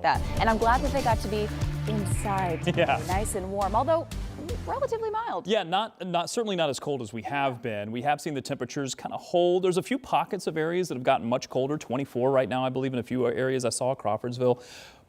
that. And I'm glad that they got to be inside today, Yeah. nice and warm, although relatively mild. Yeah, certainly not as cold as we have been. We have seen the temperatures kind of hold. There's a few pockets of areas that have gotten much colder, 24 right now, I believe, in a few areas I saw, Crawfordsville.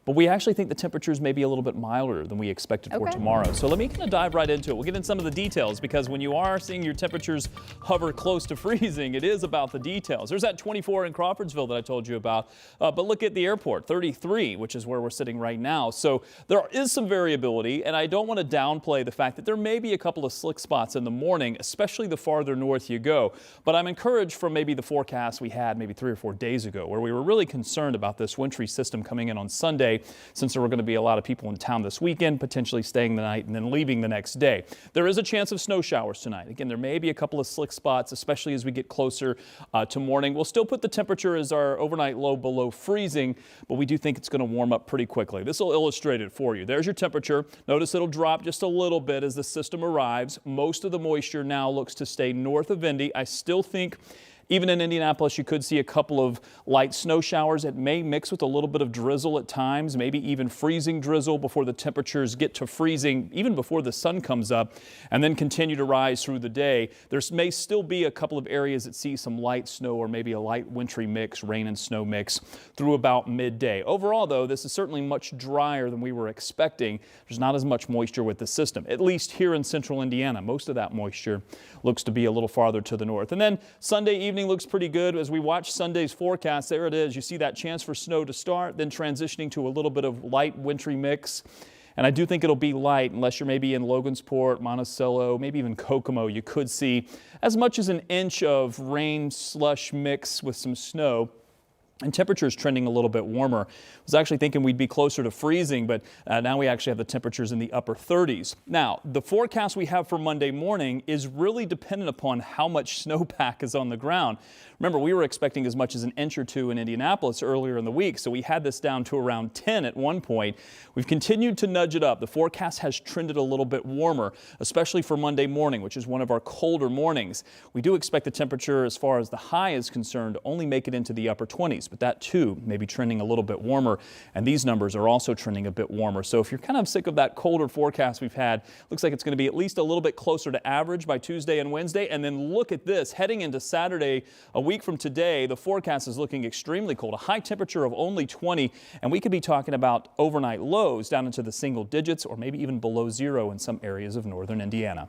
But we actually think the temperatures may be a little bit milder than we expected for tomorrow. So let me kind of dive right into it. We'll get in some of the details because when you are seeing your temperatures hover close to freezing, it is about the details. There's that 24 in Crawfordsville that I told you about. But look at the airport, 33, which is where we're sitting right now. So there is some variability, and I don't want to downplay the fact that there may be a couple of slick spots in the morning, especially the farther north you go. But I'm encouraged from maybe the forecast we had maybe 3 or 4 days ago, where we were really concerned about this wintry system coming in on Sunday, since there were going to be a lot of people in town this weekend, potentially staying the night and then leaving the next day. There is a chance of snow showers tonight. Again, there may be a couple of slick spots, especially as we get closer to morning. We'll still put the temperature as our overnight low below freezing, but we do think it's going to warm up pretty quickly. This will illustrate it for you. There's your temperature. Notice it'll drop just a little bit as the system arrives. Most of the moisture now looks to stay north of Indy. I still think even in Indianapolis, you could see a couple of light snow showers. It may mix with a little bit of drizzle at times, maybe even freezing drizzle before the temperatures get to freezing, even before the sun comes up, and then continue to rise through the day. There may still be a couple of areas that see some light snow or maybe a light wintry mix, rain and snow mix through about midday. Overall, though, this is certainly much drier than we were expecting. There's not as much moisture with the system, at least here in central Indiana. Most of that moisture looks to be a little farther to the north. And then Sunday evening looks pretty good. As we watch Sunday's forecast, there it is. You see that chance for snow to start, then transitioning to a little bit of light wintry mix. And I do think it'll be light unless you're maybe in Logansport, Monticello, maybe even Kokomo. You could see as much as an inch of rain slush mix with some snow. And temperatures trending a little bit warmer. I was actually thinking we'd be closer to freezing, but now we actually have the temperatures in the upper 30s. Now, the forecast we have for Monday morning is really dependent upon how much snowpack is on the ground. Remember, we were expecting as much as an inch or two in Indianapolis earlier in the week, so we had this down to around 10 at one point. We've continued to nudge it up. The forecast has trended a little bit warmer, especially for Monday morning, which is one of our colder mornings. We do expect the temperature, as far as the high is concerned, to only make it into the upper 20s. But that too may be trending a little bit warmer, and these numbers are also trending a bit warmer. So if you're kind of sick of that colder forecast we've had, looks like it's going to be at least a little bit closer to average by Tuesday and Wednesday. And then look at this, heading into Saturday, a week from today, the forecast is looking extremely cold, a high temperature of only 20, and we could be talking about overnight lows down into the single digits or maybe even below zero in some areas of northern Indiana.